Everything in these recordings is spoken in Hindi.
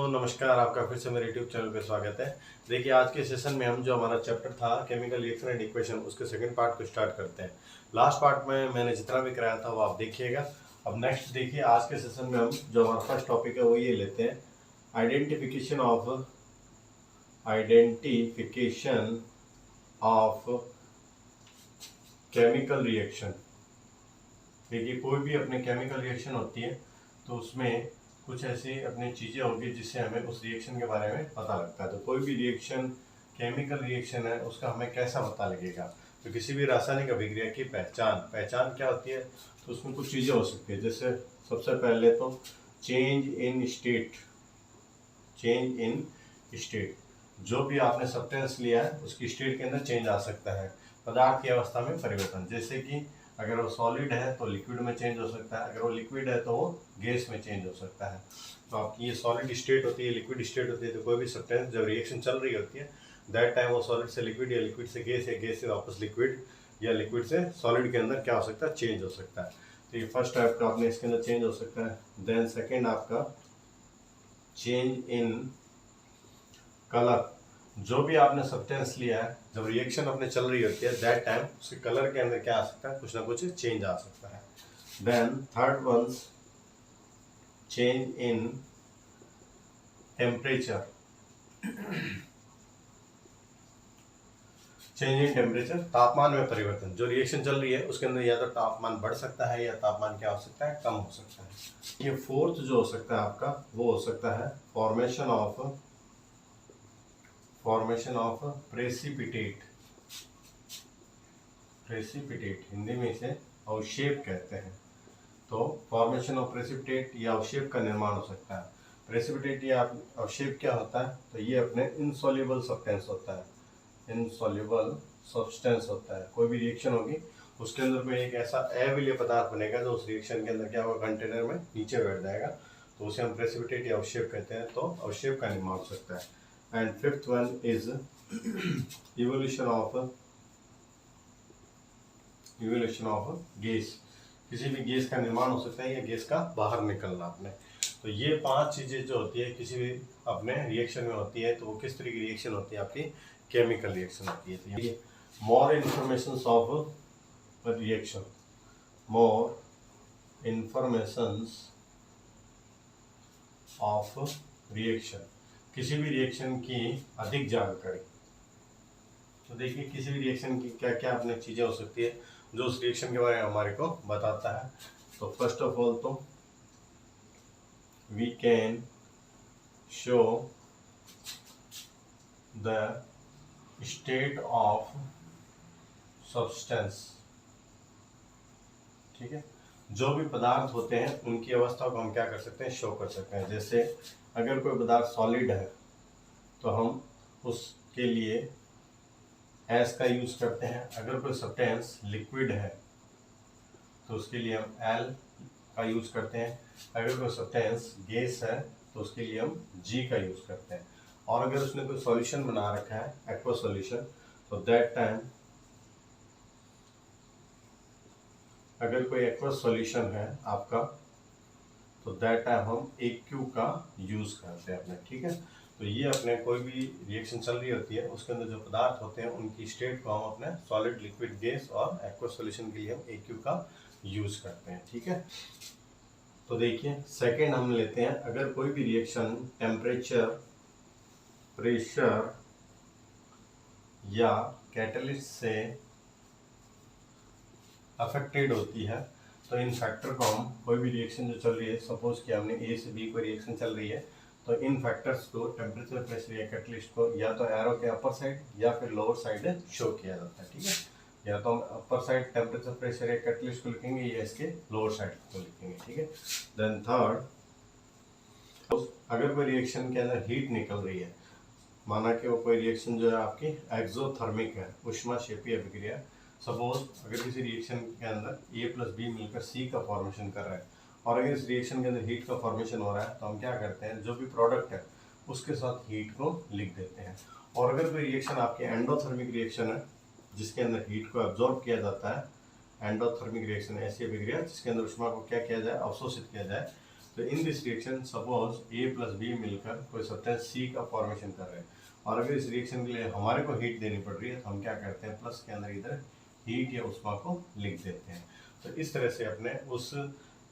नमस्कार, आपका फिर से मेरे यूट्यूब चैनल पे स्वागत है। देखिए, आज के सेशन में हम जो हमारा चैप्टर था केमिकल रिएक्शन एंड इक्वेशन, उसके सेकंड पार्ट को स्टार्ट करते हैं। लास्ट पार्ट में मैंने जितना भी कराया था वो आप देखिएगा। अब नेक्स्ट देखिए, आज के सेशन में हम जो हमारा फर्स्ट टॉपिक है वो ये लेते हैं, आइडेंटिफिकेशन ऑफ केमिकल रिएक्शन। देखिए, कोई भी अपने केमिकल रिएक्शन होती है तो उसमें कुछ ऐसी अपनी चीज़ें होंगी जिससे हमें उस रिएक्शन के बारे में पता लगता है। तो कोई भी रिएक्शन केमिकल रिएक्शन है उसका हमें कैसा पता लगेगा? तो किसी भी रासायनिक अभिक्रिया की पहचान क्या होती है? तो उसमें कुछ चीज़ें हो सकती है, जैसे सबसे पहले तो चेंज इन स्टेट। जो भी आपने सब्सटेंस लिया है उसकी स्टेट के अंदर चेंज आ सकता है। पदार्थ की अवस्था में परिवर्तन, जैसे कि अगर वो सॉलिड है तो लिक्विड में चेंज हो सकता है, अगर वो लिक्विड है तो वो गैस में चेंज हो सकता है। तो आपकी ये सॉलिड स्टेट होती है, लिक्विड स्टेट होती है। तो कोई भी सब्सटेंस जब रिएक्शन चल रही होती है दैट टाइम वो सॉलिड से लिक्विड या लिक्विड से गैस या गैस से वापस लिक्विड या लिक्विड से सॉलिड के अंदर क्या हो सकता है? चेंज हो सकता है। तो ये फर्स्ट टाइप का आपने इसके अंदर चेंज हो सकता है। देन सेकेंड आपका चेंज इन कलर। जो भी आपने सब्सटेंस लिया है जब रिएक्शन अपने चल रही होती है दैट टाइम उसके कलर के अंदर क्या आ सकता है? कुछ ना कुछ चेंज आ सकता है। Then third one change in temperature. Change in temperature, तापमान में परिवर्तन। जो रिएक्शन चल रही है उसके अंदर या तो तापमान बढ़ सकता है या तापमान क्या हो सकता है? कम हो सकता है। ये फोर्थ जो हो सकता है आपका वो हो सकता है फॉर्मेशन ऑफ प्रेसिपिटेट। हिंदी में इसे अवक्षेप कहते हैं। तो फॉर्मेशन ऑफ प्रेसिपिटेट या अवक्षेप का निर्माण हो सकता है। प्रेसिपिटेट या अवक्षेप क्या होता है? तो ये अपने इनसॉल्युबल सब्सटेंस होता है। इनसॉल्युबल सब्सटेंस होता है। कोई भी रिएक्शन होगी उसके अंदर कोई एक ऐसा अविलेय पदार्थ बनेगा जो उस रिएक्शन के अंदर क्या होगा? कंटेनर में नीचे बैठ जाएगा, तो उसे हम प्रेसिपिटेट या अवक्षेप कहते हैं। तो अवक्षेप का निर्माण हो सकता है। And fifth one is evolution of gas. किसी भी गैस का निर्माण हो सकता है या गैस का बाहर निकलना अपने। तो ये पांच चीजें जो होती है किसी भी अपने रिएक्शन में होती है, तो वो किस तरह की रिएक्शन होती है? आपकी केमिकल रिएक्शन होती है। तो ये मोर इंफॉर्मेशन ऑफ रिएक्शन, किसी भी रिएक्शन की अधिक जानकारी। तो देखिए, किसी भी रिएक्शन की क्या क्या अपने चीजें हो सकती है जो उस रिएक्शन के बारे में हमारे को बताता है। तो फर्स्ट ऑफ ऑल तो we can show the state of substance. ठीक है, जो भी पदार्थ होते हैं उनकी अवस्था को हम क्या कर सकते हैं? शो कर सकते हैं। जैसे अगर कोई पदार्थ सॉलिड है तो हम उसके लिए एस का यूज करते हैं। अगर कोई सब्सटेंस लिक्विड है तो उसके लिए हम एल का यूज करते हैं। अगर कोई सब्सटेंस गैस है तो उसके लिए हम जी का यूज करते हैं। और अगर उसने कोई सॉल्यूशन बना रखा है, एक्वा सॉल्यूशन, तो दैट टाइम अगर कोई एक्वा सॉल्यूशन है आपका तो दैट टाइम हम AQ का यूज करते हैं अपने। ठीक है, तो ये अपने कोई भी रिएक्शन चल रही होती है उसके अंदर जो पदार्थ होते हैं उनकी स्टेट को हम अपने सॉलिड, लिक्विड, गैस और एक्वा सॉल्यूशन के लिए हम AQ का यूज करते हैं। ठीक है, तो देखिए सेकेंड हम लेते हैं, अगर कोई भी रिएक्शन टेम्परेचर, प्रेशर या कैटलिस्ट से अफेक्टेड होती है तो इन फैक्टर को हम, कोई भी रिएक्शन जो चल रही है, सपोज कि हमने A से B कोई रिएक्शन चल रही है, तो इन फैक्टर्स को टेम्परेचर, प्रेशर या कैटलिस्ट को या तो एरो के अपर साइड या फिर लोअर साइड शो किया जाता है। ठीक है, या तो हम अपर साइड टेम्परेचर, प्रेशर या कैटलिस्ट को लिखेंगे या इसके लोअर साइड को लिखेंगे। ठीक है, देन थर्ड, अगर कोई रिएक्शन के अंदर हीट निकल रही है, माना कि वो कोई रिएक्शन जो है आपकी एक्सोथर्मिक है, ऊष्माक्षेपीय अभिक्रिया। सपोज अगर किसी रिएक्शन के अंदर A + B मिलकर C का फॉर्मेशन कर रहा है और अगर इस रिएक्शन के अंदर हीट का फॉर्मेशन हो रहा है तो हम क्या करते हैं? जो भी प्रोडक्ट है उसके साथ हीट को लिख देते हैं। और अगर कोई रिएक्शन आपकी एंडोथर्मिक रिएक्शन है जिसके अंदर हीट को एब्जॉर्ब किया जाता है, एंडोथर्मिक रिएक्शन ऐसी अभिक्रिया जिसके अंदर ऊष्मा को क्या किया जाए? अवशोषित किया जाए, तो in this reaction suppose A plus B मिलकर कोई सब्सटेंस C का फॉर्मेशन कर रहे हैं, और अगर इस रिएक्शन के लिए हमारे को हीट देनी पड़ रही है तो हम क्या करते हैं, प्लस के अंदर इधर हीट या उष्मा को लिख देते हैं। तो इस तरह से अपने उस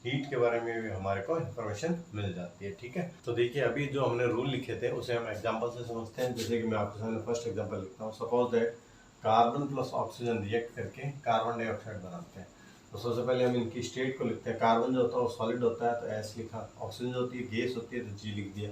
हीट के बारे में भी हमारे को इंफॉर्मेशन मिल जाती है। ठीक है, तो देखिए अभी जो हमने रूल लिखे थे उसे हम एग्जांपल से समझते हैं। जैसे कि मैं आपके सामने फर्स्ट एग्जांपल लिखता हूँ। Suppose that carbon plus oxygen react करके कार्बन डाइऑक्साइड बनाते हैं। तो सबसे पहले हम इनकी स्टेट को लिखते हैं। कार्बन जो होता है वो सॉलिड होता है तो एस लिखा, ऑक्सीजन जो होती है गैस होती है तो जी लिख दिया,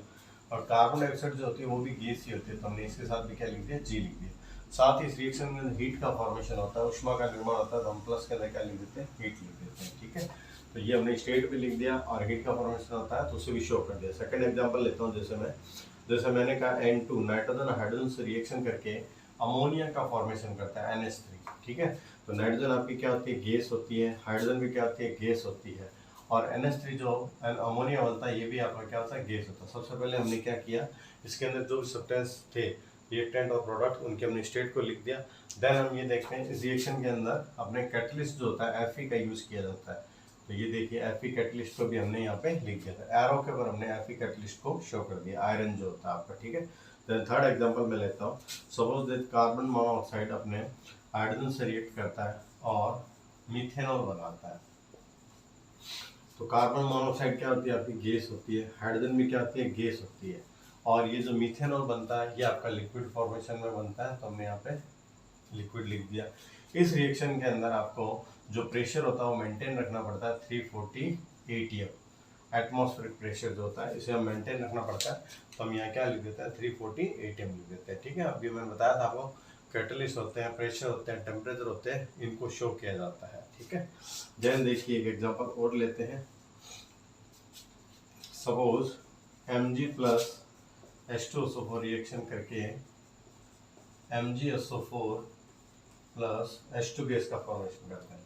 और कार्बन डाइऑक्साइड जो होती है वो भी गैस ही होती है तो हमने इसके साथ भी क्या लिख दिया, जी लिख दिया। साथ ही इस रिएक्शन में हीट का फॉर्मेशन होता है, उष्मा का निर्माण होता है तो हम प्लस के अंदर क्या लिख देते हैं, हीट लिख देते हैं। ठीक है, तो ये हमने स्टेट भी लिख दिया और हीट का फॉर्मेशन होता है तो उसे भी शो कर दिया। सेकंड एग्जांपल लेता हूँ। जैसे मैंने कहा N2 नाइट्रोजन हाइड्रोजन से रिएक्शन करके अमोनिया का फॉर्मेशन करता है NH3। ठीक है, तो नाइट्रोजन आपकी क्या होती है, गैस होती है, हाइड्रोजन भी क्या होती है, गैस होती है, और NH3 जो अमोनिया बनता है ये भी आपका क्या होता है, गैस होता है। सबसे पहले हमने क्या किया, इसके अंदर जो भी सब्सटेंस थे रिएक्टेंट और प्रोडक्ट उनके हमने स्टेट को लिख दिया। देन हम ये देखते हैं इस रिएक्शन के अंदर अपने कैटलिस्ट जो होता है Fe का यूज किया जाता है। तो ये देखिए Fe कैटलिस्ट को भी हमने यहाँ पे लिख दिया था, एरो के ऊपर हमने Fe कैटलिस्ट को शो कर दिया, आयरन जो होता है आपका। ठीक है, देन थर्ड एग्जांपल मैं लेता हूँ। सपोज दैट कार्बन मोनोऑक्साइड अपने हाइड्रोजन से रिएक्ट करता है और मीथेनॉल बनाता है। तो कार्बन मोनोऑक्साइड क्या होती है, आपकी गैस होती है, हाइड्रोजन भी क्या होती है, गैस होती है, और ये जो मीथेनॉल बनता है ये आपका लिक्विड फॉर्मेशन में बनता है तो हमने यहाँ पे लिक्विड लिख दिया। इस रिएक्शन के अंदर आपको जो प्रेशर होता है वो मेंटेन रखना पड़ता है 340 ATM, एटमॉस्फेरिक प्रेशर जो होता है इसे हम मेंटेन रखना पड़ता है तो हम यहाँ क्या लिख देते हैं, 340 ATM लिख देते हैं। ठीक है, अभी मैंने बताया था आपको कैटलिस्ट होते हैं, प्रेशर होते हैं, टेम्परेचर होते हैं, इनको शो किया जाता है। ठीक है, देन देखिए एक एग्जांपल और लेते हैं। Suppose Mg plus H2SO4 reaction करके MgSO4 प्लस H2 गैस का फॉर्मेशन करते हैं।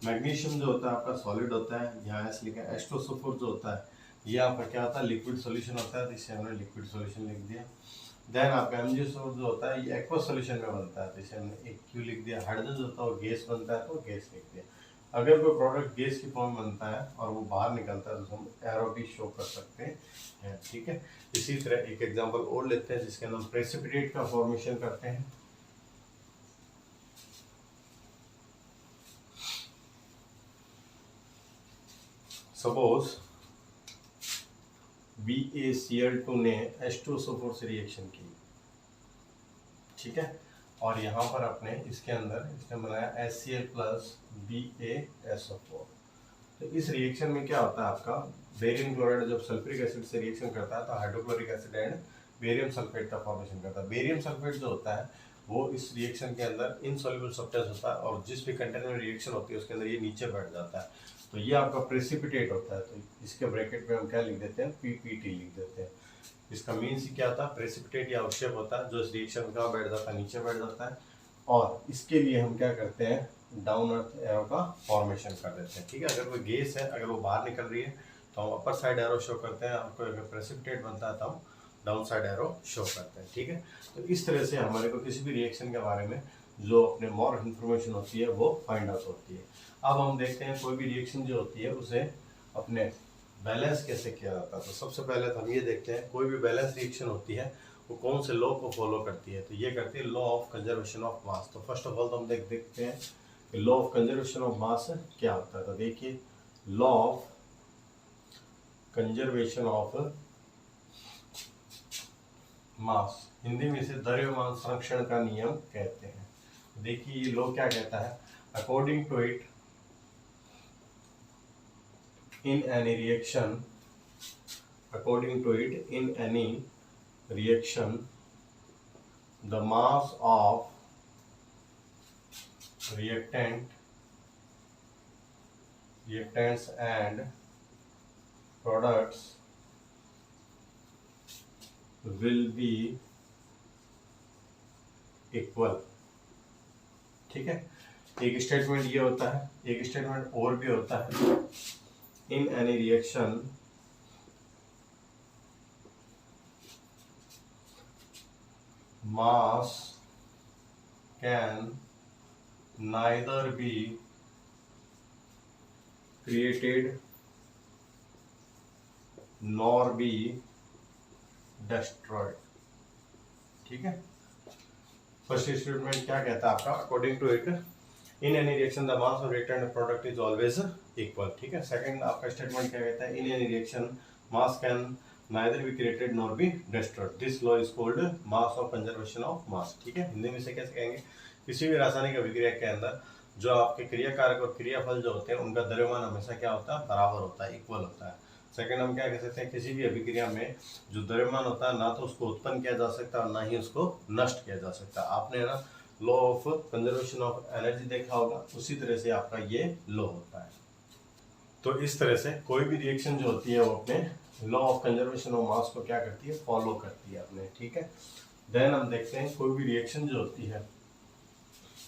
मैग्नीशियम जो होता है आपका सॉलिड होता है, यहाँ ऐसे लिखा है। H2SO4 जो होता है ये आपका क्या होता है, लिक्विड सॉल्यूशन होता है तो इसे हमने लिक्विड सॉल्यूशन लिख दिया। देन आपका MgSO4 जो होता है ये एक्वस सॉल्यूशन में बनता है तो इसे हमने एक Q लिख दिया। हाइड्रोजन जो होता है वो गैस बनता है तो गैस लिख दिया। अगर कोई प्रोडक्ट गैस की फॉर्म में बनता है और वो बाहर निकलता है तो हम एरो भी शो कर सकते हैं। ठीक है, इसी तरह एक एग्जांपल और लेते हैं जिसके अंदर हम प्रेसिपिटेट का फॉर्मेशन करते हैं। सपोज BaCl2 ने H2SO4 से रिएक्शन की। ठीक है, और यहाँ पर अपने इसके अंदर इसने बनाया HCl प्लस BaSO4। तो इस रिएक्शन में क्या होता है आपका, बेरियम क्लोराइड जब सल्फ्यूरिक एसिड से रिएक्शन करता है तो hydrochloric acid and barium sulphate का फॉर्मेशन करता है। बेरियम सल्फेट जो होता है वो इस रिएक्शन के अंदर इनसॉल्युबल सब्सटेंस होता है और जिस भी कंटेनर में रिएक्शन होती है उसके अंदर ये नीचे बैठ जाता है तो ये आपका प्रेसिपिटेट होता है। तो इसके ब्रैकेट में हम क्या लिख देते हैं, PPT लिख देते हैं। इसका मीन्स क्या होता है, प्रेसिपिटेट या अवक्षेप होता है जो इस रिएक्शन में कहाँ बैठ जाता है, नीचे बैठ जाता है, और इसके लिए हम क्या करते हैं, डाउन अर्थ एरो का फॉर्मेशन कर देते हैं। ठीक है, अगर कोई गैस है अगर वो बाहर निकल रही है तो हम अपर साइड एरो शो करते हैं, और कोई अगर प्रेसिपिटेट बनता है तो हम डाउन साइड एरो शो करते हैं। ठीक है, तो इस तरह से हमारे को किसी भी रिएक्शन के बारे में जो अपने मोर इन्फॉर्मेशन होती है वो फाइंड आउट होती है। अब हम देखते हैं कोई भी रिएक्शन जो होती है उसे अपने बैलेंस कैसे किया जाता है। तो सबसे पहले तो हम ये देखते हैं कोई भी बैलेंस रिएक्शन होती है वो कौन से लॉ को फॉलो करती है। तो ये करती है लॉ ऑफ कंजर्वेशन ऑफ मास। तो फर्स्ट ऑफ ऑल तो हम देखते हैं कि लॉ ऑफ कंजर्वेशन ऑफ मास क्या होता है। तो देखिए लॉ ऑफ कंजर्वेशन ऑफ मास, हिंदी में इसे द्रव्यमान संरक्षण का नियम कहते हैं। देखिए ये लॉ क्या कहता है, according to it in any reaction, according to it, in any reaction, the mass of reactants and products will be equal। ठीक है, एक स्टेटमेंट ये होता है, एक स्टेटमेंट और भी होता है, in any reaction mass can neither be created nor be destroyed. ठीक है, फर्स्ट स्टेटमेंट क्या कहता है आपका, according to it in any reaction the mass of reactant product is always equal. ठीक है, सेकंड आपका स्टेटमेंट क्या कहता है, in any reaction mass can neither be created nor be destroyed, this law is called mass of conservation of mass. ठीक है, हिंदी में से कैसे कहेंगे, किसी भी रासायनिक अभिक्रिया के अंदर जो आपके क्रियाकारक और क्रियाफल जो होते हैं उनका द्रव्यमान हमेशा क्या होता है, बराबर होता है, इक्वल होता है। सेकंड हम क्या कह सकते हैं, किसी भी अभिक्रिया में जो द्रव्यमान होता है ना तो उसको उत्पन्न किया जा सकता है और ना ही उसको नष्ट किया जा सकता है। आपने ना law of conservation of energy देखा होगा, उसी तरह से आपका ये लॉ होता है। तो इस तरह से कोई भी रिएक्शन जो होती है वो अपने लॉ ऑफ कंजर्वेशन ऑफ मास को क्या करती है, फॉलो करती है अपने। ठीक है, देन हम देखते हैं कोई भी रिएक्शन जो होती है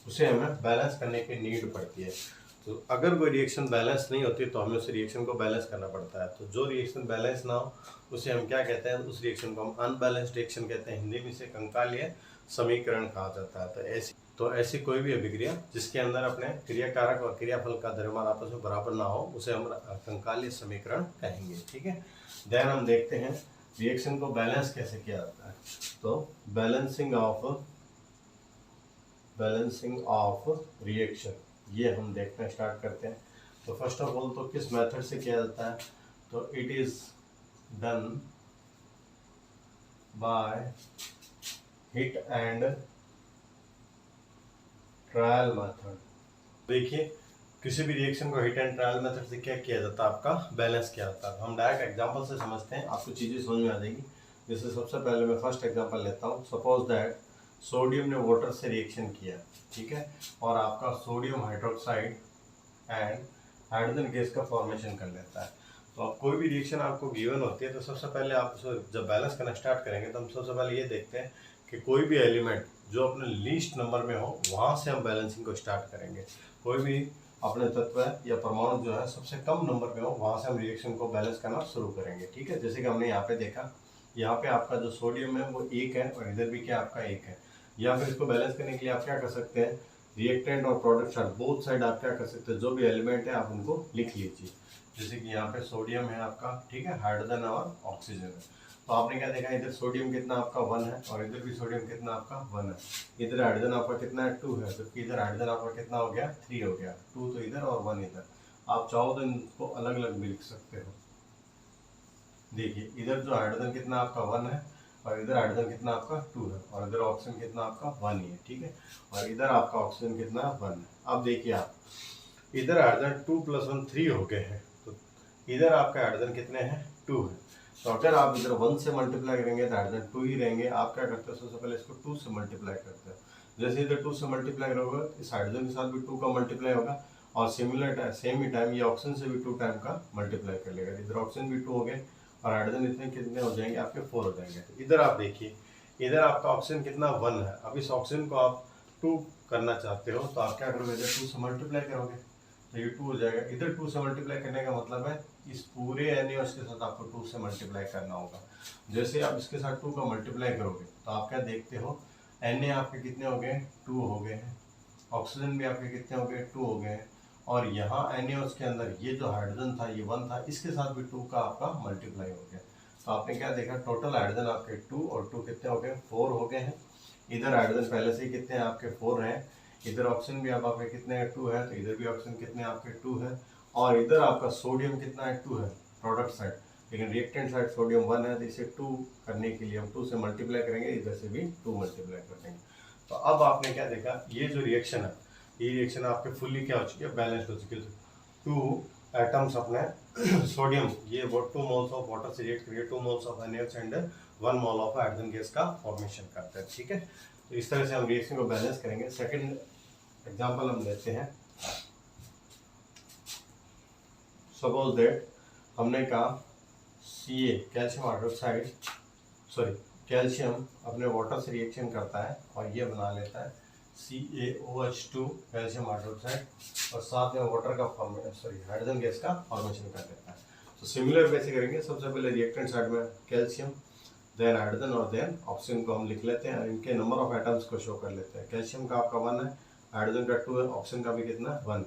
उसे हमें बैलेंस करने की नीड पड़ती है। तो अगर कोई रिएक्शन बैलेंस नहीं होती तो हमें उस रिएक्शन को बैलेंस करना पड़ता है। तो जो रिएक्शन बैलेंस ना हो उसे हम क्या कहते हैं, उस रिएक्शन को हम अनबैलेंस्ड रिएक्शन कहते हैं, हिंदी में इसे कंकालीय समीकरण कहा जाता है। तो ऐसी कोई भी अभिक्रिया जिसके अंदर अपने क्रियाकारक और क्रियाफल का द्रव्यमान आपस में बराबर ना हो उसे हम कंकालीय समीकरण कहेंगे। ठीक है, देन हम देखते हैं रिएक्शन को बैलेंस कैसे किया जाता है। तो बैलेंसिंग ऑफ रिएक्शन ये हम देखना स्टार्ट करते हैं। तो फर्स्ट ऑफ ऑल तो किस मेथड से किया जाता है, तो it is done by hit and trial method. देखिए किसी भी रिएक्शन को हिट एंड ट्रायल मेथड से क्या किया जाता है, आपका बैलेंस किया जाता है। हम डायरेक्ट एग्जांपल से समझते हैं, आपको चीज़ें समझ में आ जाएगी। जैसे सबसे पहले मैं फर्स्ट एग्जांपल लेता हूँ। सपोज दैट सोडियम ने वाटर से रिएक्शन किया, ठीक है, और आपका sodium hydroxide and hydrogen gas का फॉर्मेशन कर लेता है। तो अब कोई भी रिएक्शन आपको गिवन होती है तो सबसे पहले आप उसको जब बैलेंस करना स्टार्ट करेंगे तो हम सबसे पहले ये देखते हैं कि कोई भी एलिमेंट जो अपने लीस्ट नंबर में हो वहाँ से हम बैलेंसिंग को स्टार्ट करेंगे। कोई भी अपने तत्व या परमाणु जो है सबसे कम नंबर में हो वहाँ से हम रिएक्शन को बैलेंस करना शुरू करेंगे। ठीक है, जैसे कि हमने यहाँ पे देखा, यहाँ पे आपका जो सोडियम है वो 1 है और इधर भी क्या आपका 1 है। या फिर इसको बैलेंस करने के लिए आप क्या कर सकते हैं, रिएक्टेंट और प्रोडक्ट साइड बोथ साइड आप क्या कर सकते हैं, जो भी एलिमेंट है आप उनको लिख लीजिए। जैसे कि यहाँ पे सोडियम है आपका, ठीक है, हाइड्रोजन और ऑक्सीजन है। तो आपने क्या देखा, इधर सोडियम कितना आपका 1 है और इधर भी सोडियम कितना आपका 1 है। इधर हाइड्रोजन आपका कितना है 2 है, जबकि इधर हाइड्रोजन आपका कितना हो गया 3 हो गया। 2 तो इधर और 1 इधर। आप चाहो तो इनको अलग अलग भी लिख सकते हो। देखिए इधर जो हाइड्रोजन कितना आपका 1 है और इधर हाइड्रोजन कितना आपका 2 है और इधर ऑक्सीजन कितना आपका 1 ही है। ठीक है, और इधर आपका ऑक्सीजन कितना 1 है। अब देखिए आप इधर हाइड्रोजन 2 + 1 3 हो गए हैं, तो इधर आपका हाइड्रोजन कितने हैं 2 है। तो अगर आप इधर 1 से मल्टीप्लाई करेंगे तो हाइड्रोजन 2 ही रहेंगे। आप क्या करते हो, सबसे पहले इसको 2 से मल्टीप्लाई करते हो। जैसे इधर 2 से मल्टीप्लाई करोगे इस हाइड्रोजन के साथ भी 2 का मल्टीप्लाई होगा और सिमिलर सेम ही टाइम ये ऑक्सीजन से भी 2 टाइम का मल्टीप्लाई कर लेगा। इधर ऑक्सीजन भी 2 हो गए और हाइड्रोजन इतने कितने हो जाएंगे आपके 4 हो जाएंगे। तो इधर आप देखिए, इधर आपका ऑक्सीजन कितना 1 है। अब इस ऑक्सीजन को आप 2 करना चाहते हो तो आप क्या करोगे, इधर 2 से मल्टीप्लाई करोगे तो ये 2 हो जाएगा। इधर 2 से मल्टीप्लाई करने का मतलब है इस पूरे NaOH के साथ आपको 2 से मल्टीप्लाई करना होगा। जैसे आप इसके साथ 2 का मल्टीप्लाई करोगे तो आप क्या देखते हो, Na आपके कितने हो गए 2 हो गए हैं, ऑक्सीजन भी आपके कितने हो गए 2 हो गए हैं, और यहाँ NaOH के अंदर ये जो हाइड्रोजन था ये 1 था, इसके साथ भी 2 का आपका मल्टीप्लाई हो गया। तो आपने क्या देखा, टोटल हाइड्रोजन आपके 2 और 2 कितने हो गए 4 हो गए हैं। इधर हाइड्रोजन पहले से ही कितने हैं आपके 4 हैं। इधर ऑक्सीजन भी अब आपके कितने हैं 2 है, तो इधर भी ऑक्सीजन कितने आपके 2 है। और इधर आपका सोडियम कितना है 2 है प्रोडक्ट साइड, लेकिन रिएक्टेंट साइड सोडियम 1 है। तो इसे 2 करने के लिए हम 2 से मल्टीप्लाई करेंगे, इधर से भी 2 मल्टीप्लाई कर देंगे। तो अब आपने क्या देखा, ये जो रिएक्शन है ये रिएक्शन आपके फुल्ली क्या हो चुकी है, बैलेंस्ड हो चुकी है। 2 एटम्स अपने सोडियम ये 2 मोल्स ऑफ वाटर से रिएक्ट करिए, 2 moles of NaOH and 1 mole of hydrogen gas का फॉर्मेशन करते हैं। ठीक है, तो इस तरह से हम रिएक्शन को बैलेंस करेंगे। सेकंड एग्जांपल हम लेते हैं। सपोज दैट हमने कहा Ca कैल्शियम हाइड्रोक्साइड कैल्शियम अपने वाटर से रिएक्शन करता है और ये बना लेता है CaOH2 कैल्शियम हाइड्रोक्साइड और साथ में वाटर का हाइड्रोजन गैस का फॉर्मेशन कर लेता है। तो सिमिलर वैसे करेंगे, सबसे पहले रिएक्टेंट साइड में कैल्शियम देन हाइड्रोजन और देन ऑक्सीजन को हम लिख लेते हैं, इनके नंबर ऑफ एटम्स को शो कर लेते हैं। कैल्शियम का आपका 1 है, हाइड्रोजन का 2 है, ऑक्सीजन का भी कितना 1।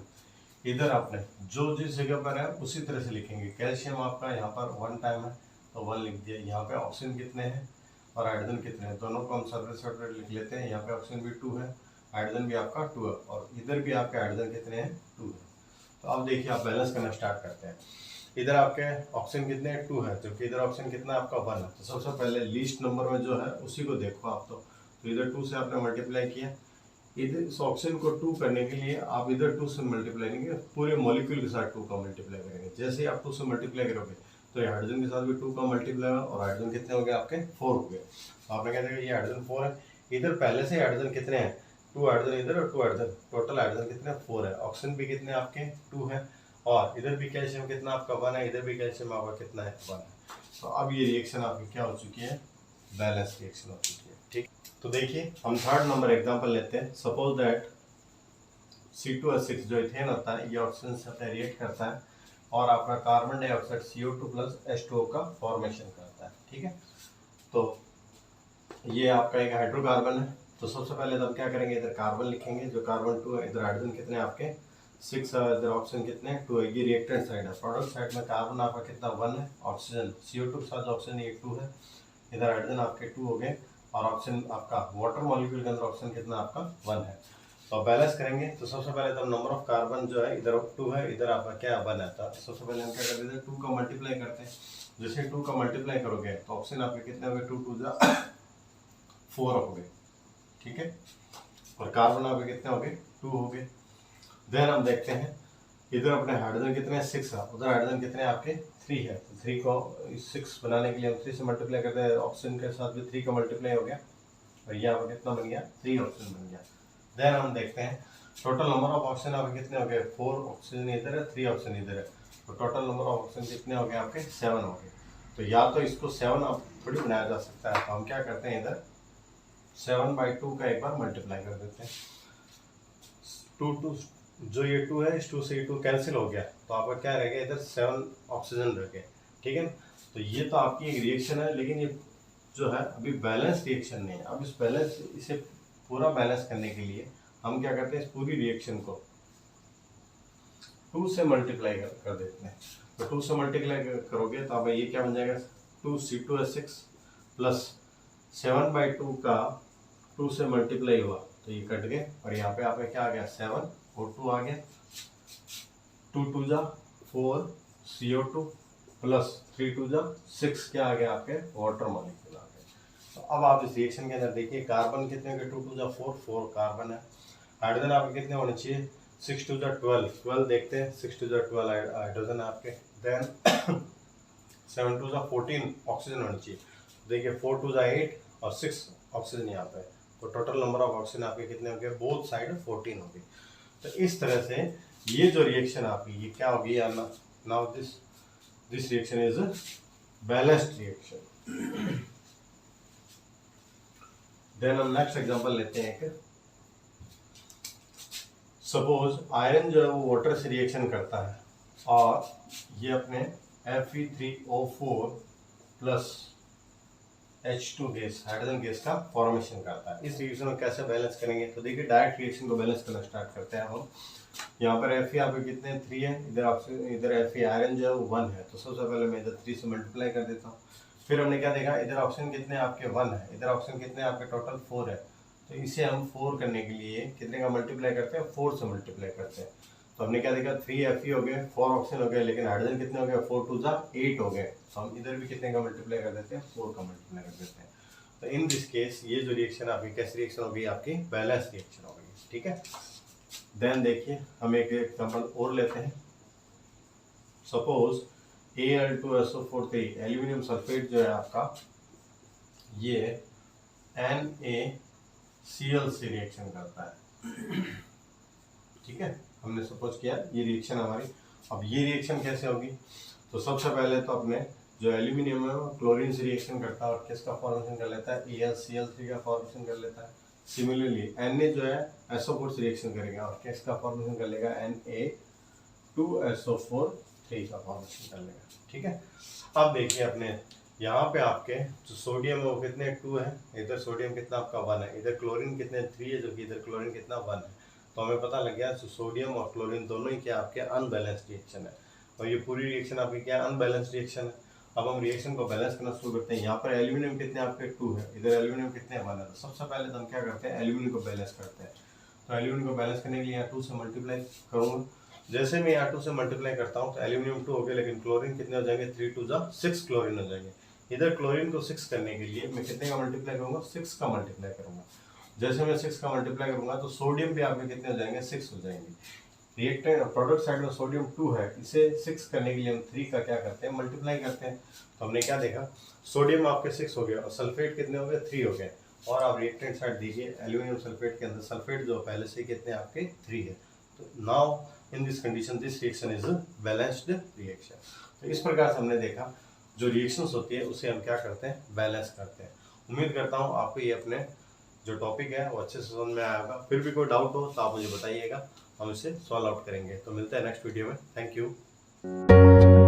इधर आपने जो जिस जगह पर है उसी तरह से लिखेंगे। कैल्शियम आपका यहाँ पर 1 टाइम है, तो 1 लिख दिया। यहाँ पे ऑक्सीजन कितने हैं और हाइड्रोजन कितने हैं, दोनों को हम सेपरेट लिख लेते हैं। यहाँ पे ऑक्सीजन भी 2 है, हाइड्रोजन भी आपका 2 है, और इधर भी आपके हाइड्रोजन कितने हैं, 2 है। तो अब देखिए आप बैलेंस करना स्टार्ट करते हैं। इधर आपके ऑक्सीजन कितने हैं, 2 है, जबकि इधर ऑक्सीजन कितना आपका 1 है। तो सबसे पहले लीस्ट नंबर में जो है उसी को देखो आप। तो इधर 2 से आपने मल्टीप्लाई किया, इधर इस ऑक्सीजन को 2 करने के लिए आप इधर 2 से मल्टीप्लाई करेंगे, पूरे मॉलिक्यूल के साथ 2 का मल्टीप्लाई करेंगे। जैसे ही आप 2 से मल्टीप्लाई करोगे तो ये हाइड्रोजन के साथ भी 2 का मल्टीप्लाई होगा, और हाइड्रोजन कितने हो गए आपके, 4 हो गए। तो आपने कह दिया ये हाइड्रोजन 4 है। इधर पहले से हाइड्रोजन कितने हैं, 2 हाइड्रोजन इधर और 2 हाइड्रोजन, टोटल हाइड्रोजन कितने, 4 है। ऑक्सीजन भी कितने आपके 2 है, और इधर भी कैल्शियम कितना आपका 1 है, इधर भी कैल्शियम आपका कितना है, 1 है। तो अब ये रिएक्शन आपकी क्या हो चुकी है, बैलेंस रिएक्शन हो चुकी है। ठीक, तो देखिए हम थर्ड नंबर एग्जांपल लेते हैं। सपोज दैट C2H6 जो इथेन होता है, ये ऑक्सीजन से रिएक्ट करता है और आपका carbon dioxide CO2 plus H2O का फॉर्मेशन करता है। ठीक है, तो ये आपका एक हाइड्रोकार्बन है। तो सबसे पहले तो हम क्या करेंगे, इधर कार्बन लिखेंगे जो कार्बन 2 है, इधर हाइड्रोजन कितने आपके 6 है, इधर ऑक्सीजन कितने 2 है। ये रिएक्टेंट साइड है। प्रोडक्ट साइड में कार्बन आपका कितना 1 है, ऑक्सीजन CO2 के साथ ऑक्सीजन ये 2 है, इधर हाइड्रोजन आपके 2 हो गए, और ऑक्सीजन आपका वाटर मॉलिक्यूल के अंदर ऑक्सीजन कितना आपका 1 है। तो बैलेंस करेंगे तो सबसे पहले तो नंबर ऑफ कार्बन जो है इधर 2 है, इधर आपका क्या 1 है। तो सबसे पहले हम क्या करते हैं, 2 का मल्टीप्लाई करते हैं। जैसे 2 का मल्टीप्लाई करोगे तो ऑक्सीजन आपके कितने हो गए, 2 2 जा 4 हो गए। ठीक है, और कार्बन आपके कितने हो गए, 2 हो गए। देन हम देखते हैं इधर अपने हाइड्रोजन कितने 6 है, उधर हाइड्रोजन कितने आपके 3 है। तो 3 को 6 बनाने के लिए हम 3 से मल्टीप्लाई करते हैं, ऑक्सीजन के साथ भी 3 का मल्टीप्लाई हो गया, और यहाँ पर कितना बन गया, 3 ऑक्सीजन बन गया। देन हम देखते हैं टोटल नंबर ऑफ ऑक्सीजन आपके कितने हो गए, 4 ऑक्सीजन इधर है, 3 ऑक्सीजन इधर है। तो टोटल नंबर ऑफ ऑक्सीजन कितने हो गए आपके, 7 हो गए। तो या तो इसको 7 अब थोड़ी बनाया जा सकता है, तो हम क्या करते हैं, इधर 7/2 का एक बार मल्टीप्लाई कर देते हैं। 2 जो ये 2 है, इस 2 से ये 2 कैंसिल हो गया, तो आपका क्या रह गया, इधर 7 ऑक्सीजन रह गए। ठीक है, तो ये तो आपकी एक रिएक्शन है, लेकिन ये जो है अभी बैलेंस रिएक्शन नहीं है। अब इस बैलेंस, इसे पूरा बैलेंस करने के लिए हम क्या करते हैं, इस पूरी रिएक्शन को 2 से मल्टीप्लाई कर देते हैं। तो 2 से मल्टीप्लाई करोगे तो अब ये क्या बन जाएगा, 2C2H6 प्लस 7/2 का 2 से मल्टीप्लाई हुआ तो ये कट गए, और यहाँ पे आपका क्या आ गया, 7 और 2 आ गया, 2 2 जा 4 CO2 प्लस 3 2 जा 6 क्या आ गया आपके, वाटर मॉलिक्यूल आ गए। तो अब आप इस रिएक्शन के अंदर देखिए, कार्बन कितने हो गए, 2 2 जा 4 कार्बन है। हाइड्रोजन आपके कितने होने चाहिए, 6 2 जा 12 देखते हैं, 6 2 जा 12 हाइड्रोजन आपके। देन 7 2 जा 14 ऑक्सीजन होनी चाहिए। देखिए 4 2 जा 8 और 6 ऑक्सीजन यहाँ पे, तो टोटल नंबर ऑफ ऑक्सीजन आपके कितने हो गए, बोथ साइड 14 हो गए। तो इस तरह से ये जो रिएक्शन आपकी ये क्या होगी, now this reaction is balanced reaction. Then हम नेक्स्ट एग्जांपल लेते हैं एक। सपोज आयरन जो है वो वाटर से रिएक्शन करता है, और ये अपने Fe3O4 plus H2 gas, hydrogen gas का फॉर्मेशन करता है। इस रिएक्शन को कैसे बैलेंस करेंगे, तो देखिए डायरेक्ट रिएक्शन को बैलेंस करना स्टार्ट करते हैं हम। यहाँ पर Fe आपके कितने 3 है, इधर ऑक्सीजन, इधर Fe आयरन जो है वो 1 है। तो सबसे पहले मैं इधर 3 से मल्टीप्लाई कर देता हूँ। फिर हमने क्या देखा, इधर ऑक्सीजन कितने आपके 1 है, इधर ऑक्सीजन कितने आपके टोटल 4 है। तो इसे हम 4 करने के लिए कितने का मल्टीप्लाई करते हैं, 4 से मल्टीप्लाई करते हैं। तो हमने क्या देखा, 3 Fe हो गए, 4 ऑक्सीजन हो गए, लेकिन हाइड्रोजन कितने हो गए, 4 2 जा 8 हो गए। तो हम इधर भी कितने का मल्टीप्लाई कर देते हैं, 4 का मल्टीप्लाई कर देते हैं। तो इन दिस केस ये जो रिएक्शन आपकी कैसी रिएक्शन होगी, आपकी बैलेंस रिएक्शन होगी। ठीक है, देन देखिए हम एक एग्जांपल और लेते हैं। सपोज Al2SO4 एल्यूमिनियम सल्फेट जो है आपका, ये NaCl से रिएक्शन करता है। ठीक है, हमने सपोज किया ये रिएक्शन हमारी। अब ये रिएक्शन कैसे होगी, तो सबसे पहले तो अपने जो एल्यूमिनियम है वो क्लोरीन से रिएक्शन करता है और किसका फॉर्मेशन कर लेता है, AlCl3 का फॉर्मेशन कर लेता है। सिमिलरली Na जो है SO4 से रिएक्शन करेगा और किसका फॉर्मेशन कर लेगा, Na2SO4 का फॉर्मेशन कर लेगा। ठीक है, अब देखिए अपने यहाँ पे आपके जो सोडियम है वो कितने 2 है, इधर सोडियम कितना आपका 1 है, इधर क्लोरीन कितने 3 है, जबकि इधर क्लोरीन कितना 1 है। तो हमें पता लग गया सोडियम और क्लोरीन दोनों ही क्या आपके अनबैलेंस्ड रिएक्शन है, और ये पूरी रिएक्शन आपकी क्या अनबैलेंस्ड रिएक्शन है। अब हम रिएक्शन को बैलेंस करना शुरू करते हैं। यहाँ पर एल्यूमिनियम कितने आपके 2 है, इधर एल्यूमिनियम कितने 1 है। सबसे पहले तो हम क्या करते हैं, एल्यूमिनियम को बैलेंस करते हैं। तो एल्यूमिनियम को बैलेंस करने के लिए यहाँ 2 से मल्टीप्लाई करूँगा। जैसे मैं यहाँ 2 से मल्टीप्लाई करता हूँ तो एल्यूमिनियम 2 हो गया, लेकिन क्लोरीन कितने हो जाएंगे, 3 2 जा 6 क्लोरीन हो जाएंगे। इधर क्लोरीन को 6 करने के लिए मैं कितने का मल्टीप्लाई करूँगा, 6 का मल्टीप्लाई करूँगा। जैसे मैं 6 का मल्टीप्लाई करूँगा तो सोडियम भी आपके कितने हो जाएंगे, 6 हो जाएंगे। रिएक्टेंट प्रोडक्ट साइड में सोडियम 2 है, इसे 6 करने के लिए हम 3 का क्या करते हैं, मल्टीप्लाई करते हैं। तो हमने क्या देखा, सोडियम आपके 6 हो गया और सल्फेट कितने हो गए, 3 हो गए। और आप रिएक्टेंट साइड दीजिए, एल्यूमिनियम सल्फेट के अंदर सल्फेट जो पहले से कितने आपके 3 है। तो now in this condition this reaction is balanced reaction. तो इस प्रकार से हमने देखा जो रिएक्शंस होती है उसे हम क्या करते हैं, बैलेंस करते हैं। उम्मीद करता हूँ आपको ये अपने जो टॉपिक है वो अच्छे से समझ में आया होगा। फिर भी कोई डाउट हो तो आप मुझे बताइएगा, हम इसे सॉल्व आउट करेंगे। तो मिलते हैं नेक्स्ट वीडियो में। Thank you.